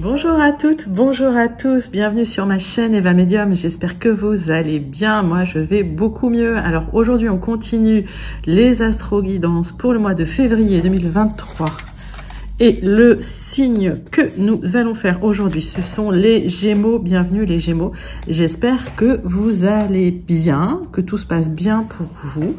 Bonjour à toutes, bonjour à tous, bienvenue sur ma chaîne Eva Medium, j'espère que vous allez bien, moi je vais beaucoup mieux. Alors aujourd'hui on continue les astro-guidances pour le mois de février 2023 et le signe que nous allons faire aujourd'hui ce sont les Gémeaux. Bienvenue les Gémeaux, j'espère que vous allez bien, que tout se passe bien pour vous.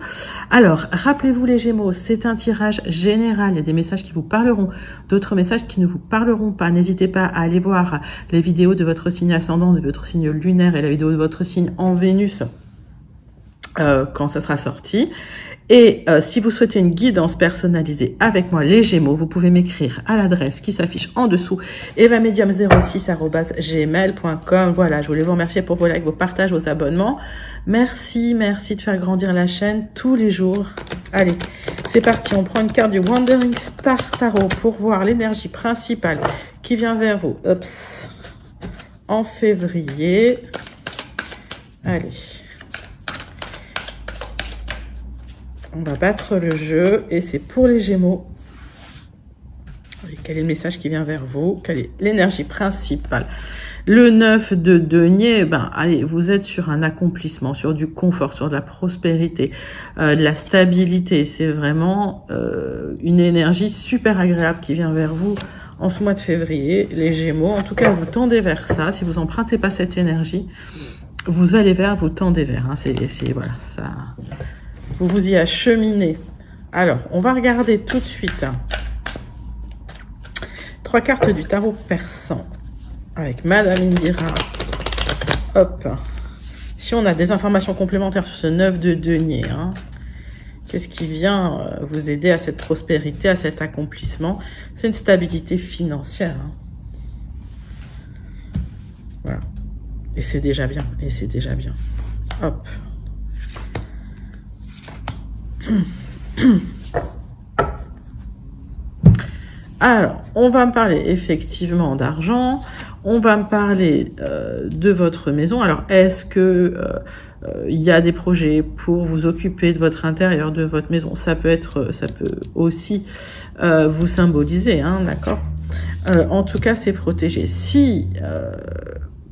Alors rappelez-vous les Gémeaux, c'est un tirage général, il y a des messages qui vous parleront, d'autres messages qui ne vous parleront pas. N'hésitez pas à aller voir les vidéos de votre signe ascendant, de votre signe lunaire et la vidéo de votre signe en Vénus quand ça sera sorti. Et si vous souhaitez une guidance personnalisée avec moi, les Gémeaux, vous pouvez m'écrire à l'adresse qui s'affiche en dessous, evamedium06@gmail.com. Voilà, je voulais vous remercier pour vos likes, vos partages, vos abonnements. Merci de faire grandir la chaîne tous les jours. Allez, c'est parti, on prend une carte du Wandering Star Tarot pour voir l'énergie principale qui vient vers vous. Oups. En février. Allez. On va battre le jeu et c'est pour les Gémeaux. Quel est le message qui vient vers vous? Quelle est l'énergie principale? Le 9 de denier, allez, vous êtes sur un accomplissement, sur du confort, sur de la prospérité, de la stabilité. C'est vraiment une énergie super agréable qui vient vers vous en ce mois de février, les Gémeaux. En tout cas, vous tendez vers ça. Si vous empruntez pas cette énergie, vous allez vers, vous tendez vers. Hein. Voilà, ça. Vous vous y acheminez. Alors, on va regarder tout de suite 3 cartes du tarot persan avec Madame Indira. Hop. Si on a des informations complémentaires sur ce 9 de denier, qu'est-ce qui vient vous aider à cette prospérité, à cet accomplissement? C'est une stabilité financière. Voilà. Et c'est déjà bien. Et c'est déjà bien. Hop. Alors, on va me parler effectivement d'argent, on va me parler de votre maison. Alors, est-ce que il y a des projets pour vous occuper de votre intérieur, de votre maison? Ça peut aussi vous symboliser, d'accord. En tout cas, c'est protégé. Si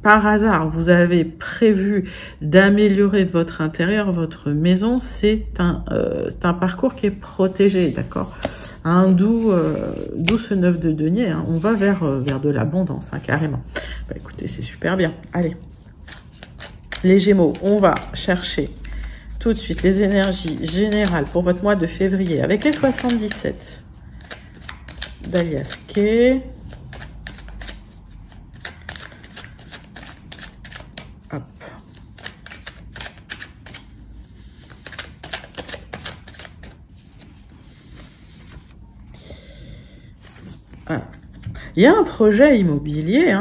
par hasard, vous avez prévu d'améliorer votre intérieur, votre maison, c'est un parcours qui est protégé, d'accord. D'où ce 9 de denier. On va vers de l'abondance, carrément. Écoutez, c'est super bien. Allez, les Gémeaux, on va chercher tout de suite les énergies générales pour votre mois de février avec les 77 d'Alias Kay. Il y a un projet immobilier,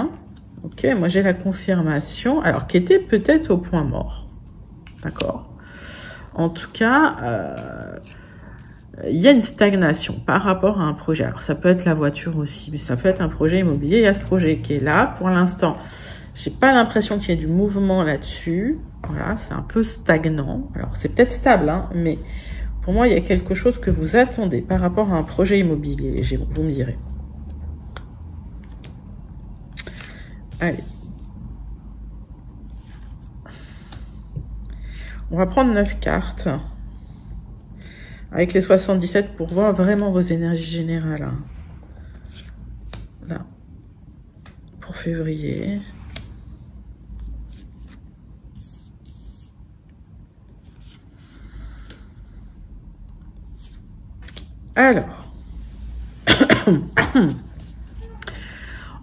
ok, moi j'ai la confirmation, alors qui était peut-être au point mort, d'accord. En tout cas, il y a une stagnation par rapport à un projet. Alors ça peut être la voiture aussi, mais ça peut être un projet immobilier. Il y a ce projet qui est là, pour l'instant, j'ai pas l'impression qu'il y ait du mouvement là-dessus. Voilà, c'est un peu stagnant. Alors c'est peut-être stable, mais pour moi il y a quelque chose que vous attendez par rapport à un projet immobilier, les Gémeaux, vous me direz. Allez. On va prendre 9 cartes. Avec les 77 pour voir vraiment vos énergies générales. Là. Pour février. Alors.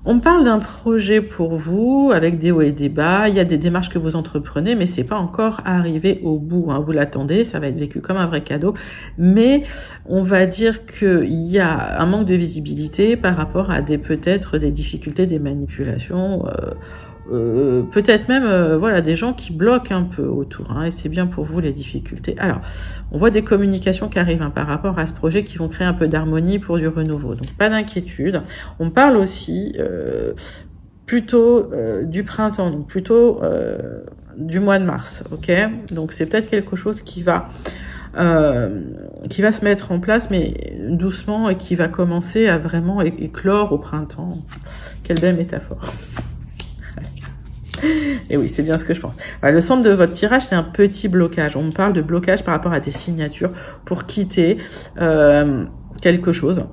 On parle d'un projet pour vous avec des hauts et des bas. Il y a des démarches que vous entreprenez, mais c'est pas encore arrivé au bout. Vous l'attendez, ça va être vécu comme un vrai cadeau. Mais on va dire qu'il y a un manque de visibilité par rapport à peut-être des difficultés, des manipulations. Peut-être même voilà, des gens qui bloquent un peu autour, et c'est bien pour vous les difficultés. Alors, on voit des communications qui arrivent par rapport à ce projet qui vont créer un peu d'harmonie pour du renouveau, donc pas d'inquiétude. On parle aussi plutôt du printemps, donc plutôt du mois de mars, ok. Donc c'est peut-être quelque chose qui va qui va se mettre en place, mais doucement, et qui va commencer à vraiment éclore au printemps. Quelle belle métaphore. Et oui, c'est bien ce que je pense. Voilà, le centre de votre tirage, c'est un petit blocage. On me parle de blocage par rapport à des signatures pour quitter quelque chose.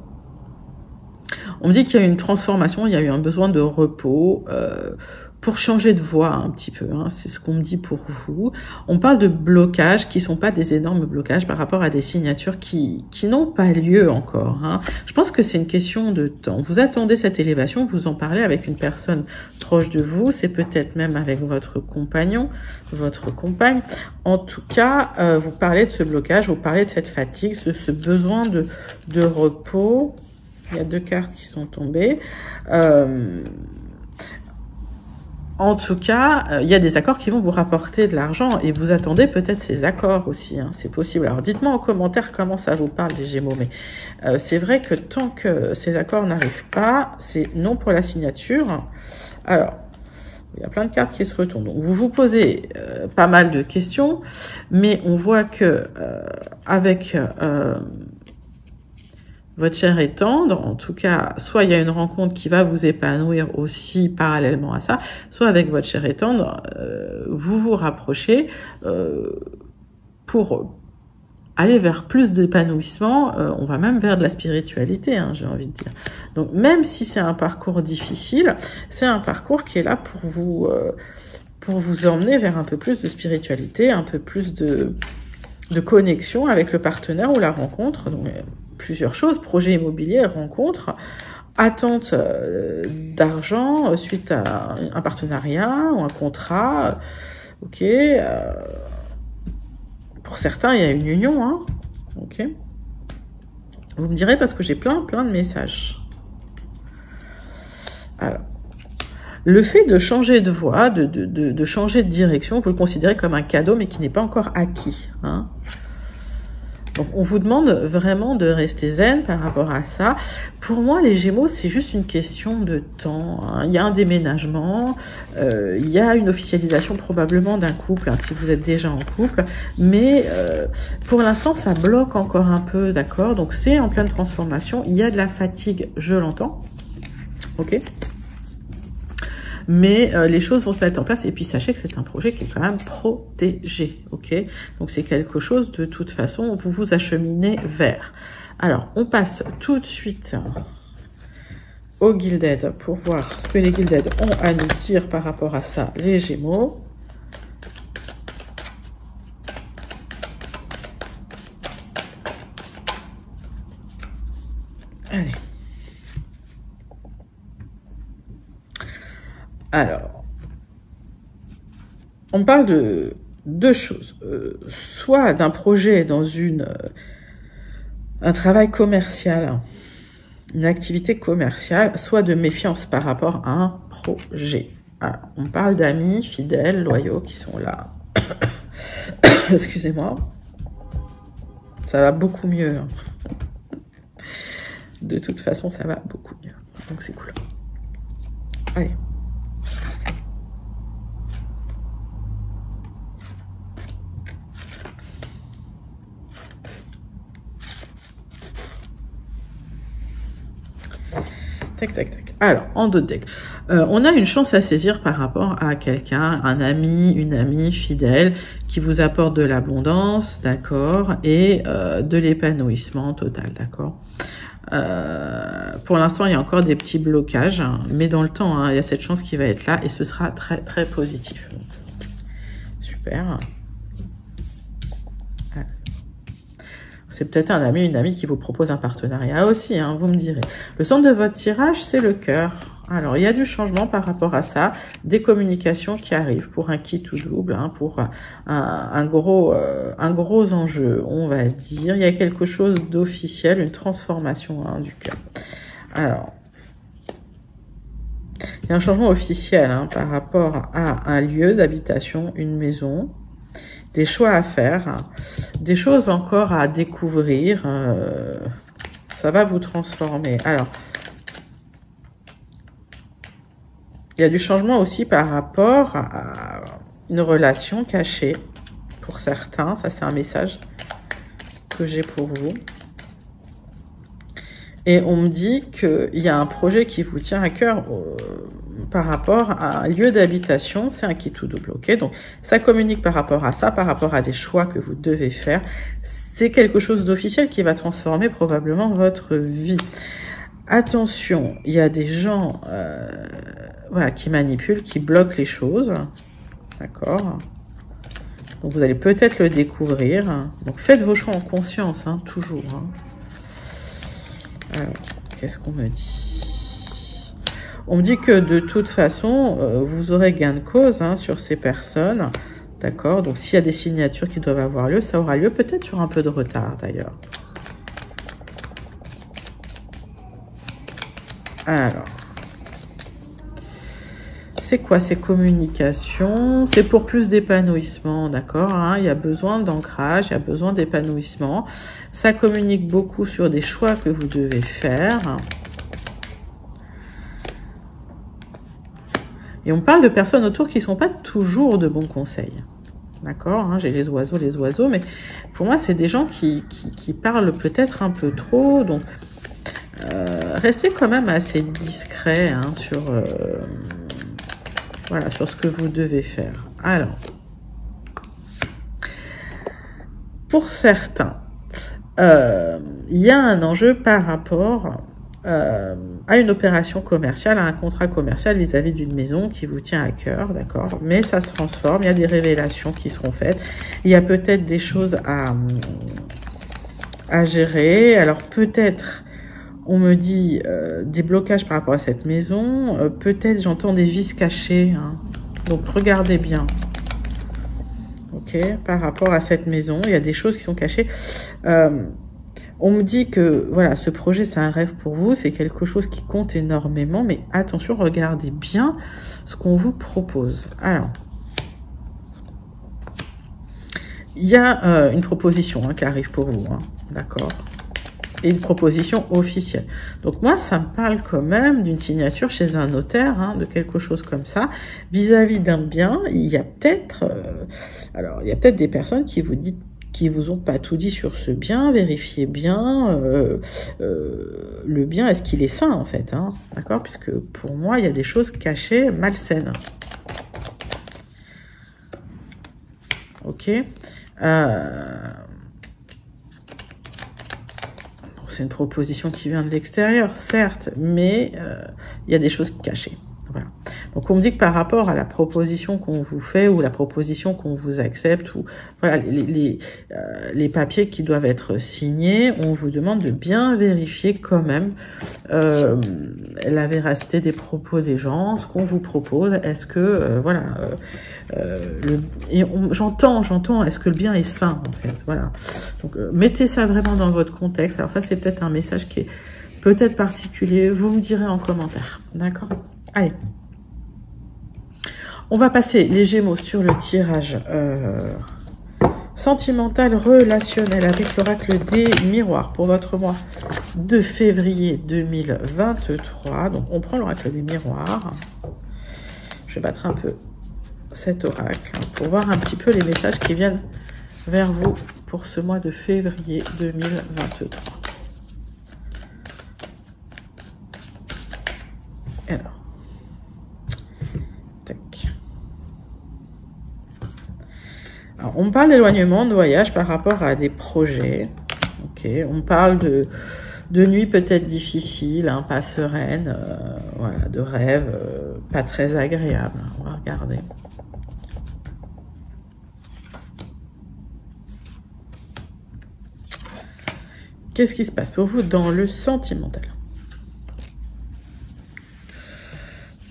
On me dit qu'il y a eu une transformation, il y a eu un besoin de repos pour changer de voie un petit peu. Hein, c'est ce qu'on me dit pour vous. On parle de blocages qui sont pas des énormes blocages par rapport à des signatures qui n'ont pas lieu encore. Hein. Je pense que c'est une question de temps. Vous attendez cette élévation, vous en parlez avec une personne proche de vous, c'est peut-être même avec votre compagnon, votre compagne. En tout cas, vous parlez de ce blocage, vous parlez de cette fatigue, de ce besoin de repos. Il y a 2 cartes qui sont tombées. En tout cas, il y a des accords qui vont vous rapporter de l'argent et vous attendez peut-être ces accords aussi, hein, c'est possible. Alors dites-moi en commentaire comment ça vous parle les Gémeaux, mais c'est vrai que tant que ces accords n'arrivent pas, c'est non pour la signature. Alors, il y a plein de cartes qui se retournent. Donc vous vous posez pas mal de questions, mais on voit que avec votre chair est tendre, en tout cas, soit il y a une rencontre qui va vous épanouir aussi parallèlement à ça, soit avec votre chair est tendre, vous vous rapprochez pour aller vers plus d'épanouissement, on va même vers de la spiritualité, hein, j'ai envie de dire. Donc même si c'est un parcours difficile, c'est un parcours qui est là pour vous emmener vers un peu plus de spiritualité, un peu plus de connexion avec le partenaire ou la rencontre. Donc, plusieurs choses, projet immobilier, rencontre, attente d'argent suite à un partenariat ou un contrat. Ok. Pour certains, il y a une union. Hein. Ok. Vous me direz parce que j'ai plein de messages. Alors, le fait de changer de voie, de changer de direction, vous le considérez comme un cadeau, mais qui n'est pas encore acquis. Hein. Donc, on vous demande vraiment de rester zen par rapport à ça. Pour moi, les Gémeaux, c'est juste une question de temps. Hein. Il y a un déménagement, il y a une officialisation probablement d'un couple, hein, si vous êtes déjà en couple. Mais pour l'instant, ça bloque encore un peu, d'accord? Donc, c'est en pleine transformation. Il y a de la fatigue, je l'entends. Ok? Mais les choses vont se mettre en place. Et puis, sachez que c'est un projet qui est quand même protégé, ok? Donc, c'est quelque chose, de toute façon, vous vous acheminez vers. Alors, on passe tout de suite aux Gilded pour voir ce que les Gilded ont à nous dire par rapport à ça, les Gémeaux. Allez. Alors, on parle de 2 choses. Soit d'un projet dans un travail commercial, une activité commerciale, soit de méfiance par rapport à un projet. Alors, on parle d'amis fidèles, loyaux qui sont là. Excusez-moi. Ça va beaucoup mieux. Hein. De toute façon, ça va beaucoup mieux. Donc, c'est cool. Allez. Tac, tac, tac. Alors, en 2 decks, on a une chance à saisir par rapport à quelqu'un, un ami, une amie fidèle, qui vous apporte de l'abondance, d'accord, et de l'épanouissement total, d'accord. Pour l'instant, il y a encore des petits blocages, hein, mais dans le temps, hein, il y a cette chance qui va être là, et ce sera très, très positif. Super. C'est peut-être un ami, une amie qui vous propose un partenariat aussi, hein, vous me direz. Le centre de votre tirage, c'est le cœur. Alors, il y a du changement par rapport à ça, des communications qui arrivent pour un kit ou double, hein, pour un gros enjeu, on va dire. Il y a quelque chose d'officiel, une transformation, hein, du cœur. Alors, il y a un changement officiel, hein, par rapport à un lieu d'habitation, une maison. Des choix à faire, hein, des choses encore à découvrir, ça va vous transformer. Alors, il y a du changement aussi par rapport à une relation cachée, pour certains, ça c'est un message que j'ai pour vous. Et on me dit qu'il y a un projet qui vous tient à cœur par rapport à un lieu d'habitation. C'est un kit tout double, ok? Donc, ça communique par rapport à ça, par rapport à des choix que vous devez faire. C'est quelque chose d'officiel qui va transformer probablement votre vie. Attention, il y a des gens voilà, qui manipulent, qui bloquent les choses. D'accord? Donc, vous allez peut-être le découvrir. Donc, faites vos choix en conscience, hein, toujours. Hein. Alors, qu'est-ce qu'on me dit? On me dit que de toute façon, vous aurez gain de cause hein, sur ces personnes. D'accord? Donc, s'il y a des signatures qui doivent avoir lieu, ça aura lieu peut-être sur un peu de retard d'ailleurs. Alors, c'est quoi ces communications? C'est pour plus d'épanouissement, d'accord hein? Il y a besoin d'ancrage, il y a besoin d'épanouissement. Ça communique beaucoup sur des choix que vous devez faire. Et on parle de personnes autour qui ne sont pas toujours de bons conseils. D'accord hein? J'ai les oiseaux, mais pour moi, c'est des gens qui parlent peut-être un peu trop. Donc, restez quand même assez discret hein, sur... voilà, sur ce que vous devez faire. Alors, pour certains, il y a un enjeu par rapport à une opération commerciale, à un contrat commercial vis-à-vis d'une maison qui vous tient à cœur, d'accord? Mais ça se transforme, il y a des révélations qui seront faites. Il y a peut-être des choses à gérer. Alors, peut-être... On me dit des blocages par rapport à cette maison. Peut-être j'entends des vices cachés. Hein. Donc, regardez bien. Ok, par rapport à cette maison, il y a des choses qui sont cachées. On me dit que, voilà, ce projet, c'est un rêve pour vous. C'est quelque chose qui compte énormément. Mais attention, regardez bien ce qu'on vous propose. Alors, il y a une proposition hein, qui arrive pour vous. Hein, d'accord ? Et une proposition officielle. Donc moi, ça me parle quand même d'une signature chez un notaire, hein, de quelque chose comme ça. Vis-à-vis d'un bien, il y a peut-être, alors il y a peut-être des personnes qui vous ont pas tout dit sur ce bien. Vérifiez bien le bien, est-ce qu'il est sain en fait, hein, d'accord? Puisque pour moi, il y a des choses cachées, malsaines. Ok. C'est une proposition qui vient de l'extérieur, certes, mais il y a des choses cachées. Voilà. Donc, on me dit que par rapport à la proposition qu'on vous fait ou la proposition qu'on vous accepte, ou voilà les papiers qui doivent être signés, on vous demande de bien vérifier quand même la véracité des propos des gens, ce qu'on vous propose. Est-ce que voilà, j'entends, est-ce que le bien est sain en fait, voilà. Donc mettez ça vraiment dans votre contexte. Alors ça, c'est peut-être un message qui est peut-être particulier. Vous me direz en commentaire, d'accord? Allez, on va passer les Gémeaux sur le tirage sentimental relationnel avec l'oracle des miroirs pour votre mois de février 2023. Donc, on prend l'oracle des miroirs. Je vais battre un peu cet oracle pour voir un petit peu les messages qui viennent vers vous pour ce mois de février 2023. Alors. Alors, on parle d'éloignement, de voyage par rapport à des projets. Ok, on parle de nuits peut-être difficiles, hein, pas sereines, voilà, de rêves pas très agréables. On va regarder. Qu'est-ce qui se passe pour vous dans le sentimental?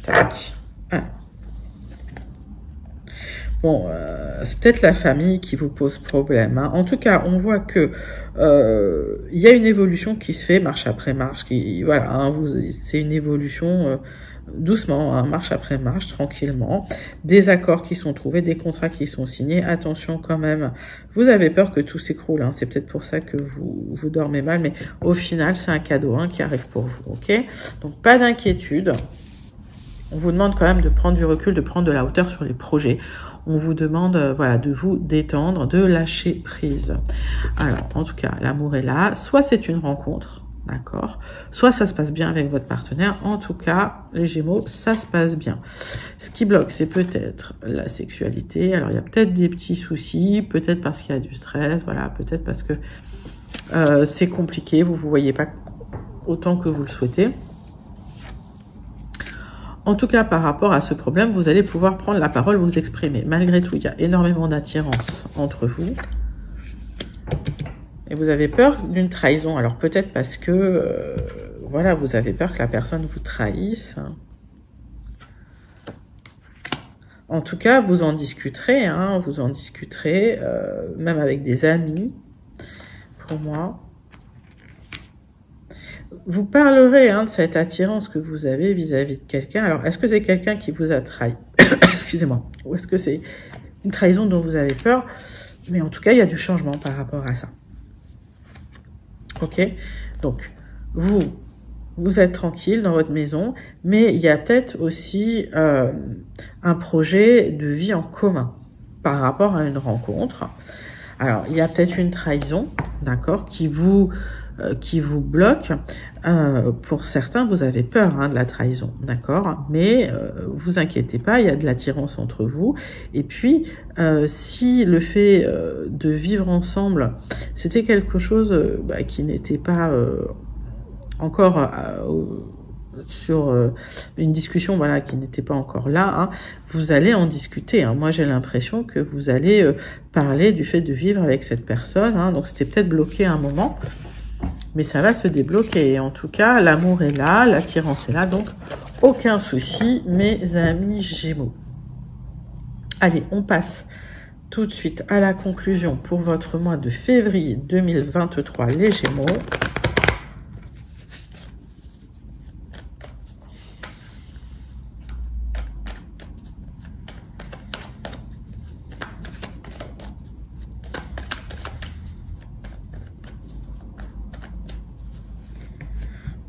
Tac. Ah. Bon, c'est peut-être la famille qui vous pose problème. Hein. En tout cas, on voit que il y a une évolution qui se fait marche après marche. Voilà, hein, c'est une évolution doucement, hein, marche après marche, tranquillement. Des accords qui sont trouvés, des contrats qui sont signés. Attention quand même, vous avez peur que tout s'écroule. Hein. C'est peut-être pour ça que vous dormez mal, mais au final, c'est un cadeau hein, qui arrive pour vous. Ok, donc pas d'inquiétude. On vous demande quand même de prendre du recul, de prendre de la hauteur sur les projets. On vous demande, voilà, de vous détendre, de lâcher prise. Alors, en tout cas, l'amour est là. Soit c'est une rencontre, d'accord. Soit ça se passe bien avec votre partenaire. En tout cas, les Gémeaux, ça se passe bien. Ce qui bloque, c'est peut-être la sexualité. Alors, il y a peut-être des petits soucis, peut-être parce qu'il y a du stress, voilà, peut-être parce que c'est compliqué, vous voyez pas autant que vous le souhaitez. En tout cas, par rapport à ce problème, vous allez pouvoir prendre la parole, vous exprimer. Malgré tout, il y a énormément d'attirance entre vous. Et vous avez peur d'une trahison. Alors peut-être parce que, voilà, vous avez peur que la personne vous trahisse. En tout cas, vous en discuterez, hein, vous en discuterez, même avec des amis, pour moi. Vous parlerez de cette attirance que vous avez vis-à-vis de quelqu'un. Alors, est-ce que c'est quelqu'un qui vous a trahi? Excusez-moi. Ou est-ce que c'est une trahison dont vous avez peur? Mais en tout cas, il y a du changement par rapport à ça. Ok? Donc, vous êtes tranquille dans votre maison, mais il y a peut-être aussi un projet de vie en commun par rapport à une rencontre. Alors, il y a peut-être une trahison, d'accord, qui vous bloque. Pour certains, vous avez peur de la trahison, d'accord, mais vous inquiétez pas, il y a de l'attirance entre vous. Et puis, si le fait de vivre ensemble, c'était quelque chose qui n'était pas encore sur une discussion, voilà, qui n'était pas encore là, vous allez en discuter. Moi, j'ai l'impression que vous allez parler du fait de vivre avec cette personne. Donc, c'était peut-être bloqué à un moment, mais ça va se débloquer. Et en tout cas, l'amour est là, l'attirance est là, donc aucun souci, mes amis Gémeaux. Allez, on passe tout de suite à la conclusion pour votre mois de février 2023, les Gémeaux.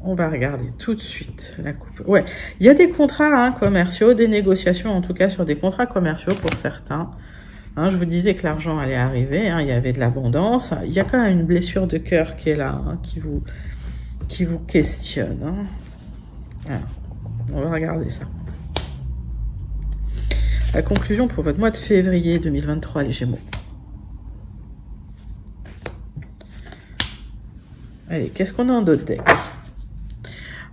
On va regarder tout de suite la coupe. Ouais, il y a des contrats commerciaux, des négociations en tout cas sur des contrats commerciaux pour certains. Je vous disais que l'argent allait arriver, il y avait de l'abondance. Il y a quand même une blessure de cœur qui est là, qui vous questionne. Alors, on va regarder ça. La conclusion pour votre mois de février 2023, les Gémeaux. Allez, qu'est-ce qu'on a en d'autres decks?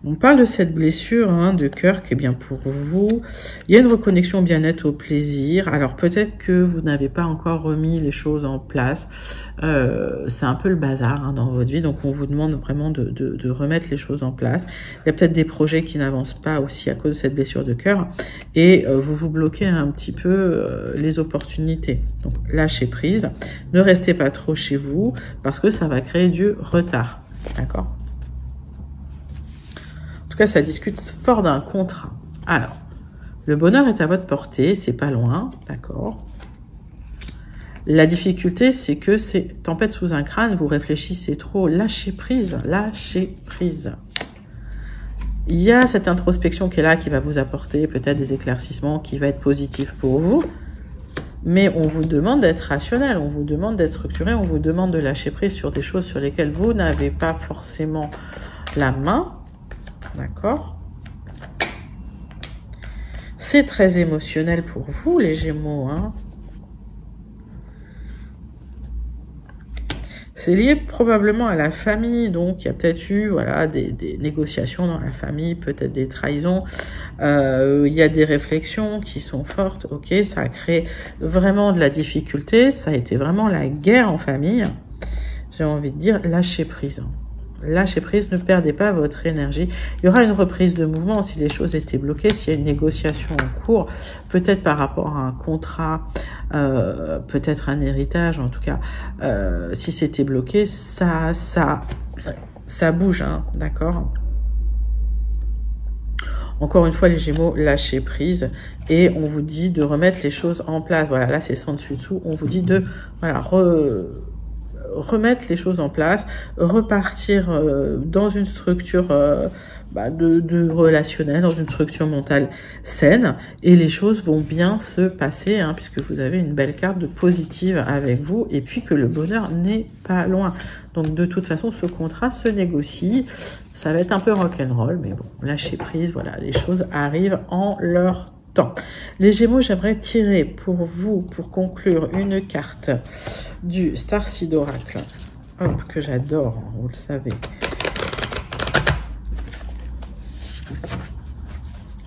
On parle de cette blessure de cœur qui est bien pour vous. Il y a une reconnexion bien-être au plaisir. Alors peut-être que vous n'avez pas encore remis les choses en place. C'est un peu le bazar dans votre vie. Donc on vous demande vraiment de remettre les choses en place. Il y a peut-être des projets qui n'avancent pas aussi à cause de cette blessure de cœur. Et vous vous bloquez un petit peu les opportunités. Donc lâchez prise. Ne restez pas trop chez vous parce que ça va créer du retard. D'accord ? En tout cas, ça discute fort d'un contrat. Alors, le bonheur est à votre portée, c'est pas loin, d'accord. La difficulté, c'est que c'est tempête sous un crâne, vous réfléchissez trop, lâchez prise, lâchez prise. Il y a cette introspection qui est là, qui va vous apporter peut-être des éclaircissements, qui va être positif pour vous. Mais on vous demande d'être rationnel, on vous demande d'être structuré, on vous demande de lâcher prise sur des choses sur lesquelles vous n'avez pas forcément la main. D'accord. C'est très émotionnel pour vous, les Gémeaux. C'est lié probablement à la famille. Donc, il y a peut-être eu des négociations dans la famille, peut-être des trahisons. Il y a des réflexions qui sont fortes. Ok, ça a créé vraiment de la difficulté. Ça a été vraiment la guerre en famille. J'ai envie de dire, lâchez prise. Lâchez prise, ne perdez pas votre énergie. Il y aura une reprise de mouvement si les choses étaient bloquées, s'il y a une négociation en cours, peut-être par rapport à un contrat, peut-être un héritage, en tout cas, si c'était bloqué, ça bouge, d'accord. Encore une fois, les Gémeaux, lâchez prise et on vous dit de remettre les choses en place. Voilà, là c'est sans dessus dessous. On vous dit de remettre les choses en place, repartir dans une structure de relationnel, dans une structure mentale saine, et les choses vont bien se passer, hein, puisque vous avez une belle carte de positive avec vous, et puis que le bonheur n'est pas loin. Donc de toute façon, ce contrat se négocie, ça va être un peu rock'n'roll, mais bon, lâchez prise, voilà, les choses arrivent en leur temps. Les Gémeaux, j'aimerais tirer pour vous, pour conclure, une carte du Starseed Oracle, hop, que j'adore, hein, vous le savez.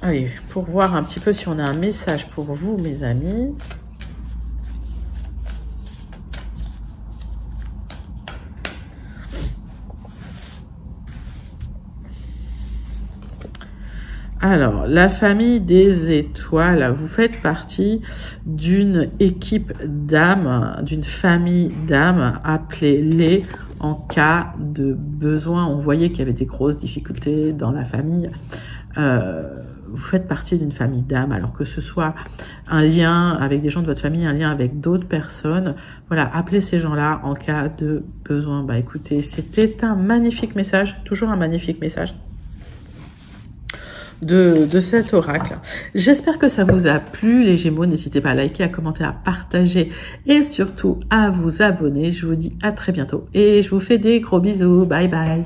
Allez, pour voir un petit peu si on a un message pour vous, mes amis. Alors, la famille des étoiles, vous faites partie d'une équipe d'âmes, d'une famille d'âmes, appelez-les en cas de besoin. On voyait qu'il y avait des grosses difficultés dans la famille. Vous faites partie d'une famille d'âmes, alors que ce soit un lien avec des gens de votre famille, un lien avec d'autres personnes. Voilà, appelez ces gens-là en cas de besoin. Bah écoutez, c'était un magnifique message, toujours un magnifique message de cet oracle. J'espère que ça vous a plu, les Gémeaux. N'hésitez pas à liker, à commenter, à partager et surtout à vous abonner. Je vous dis à très bientôt et je vous fais des gros bisous. Bye bye.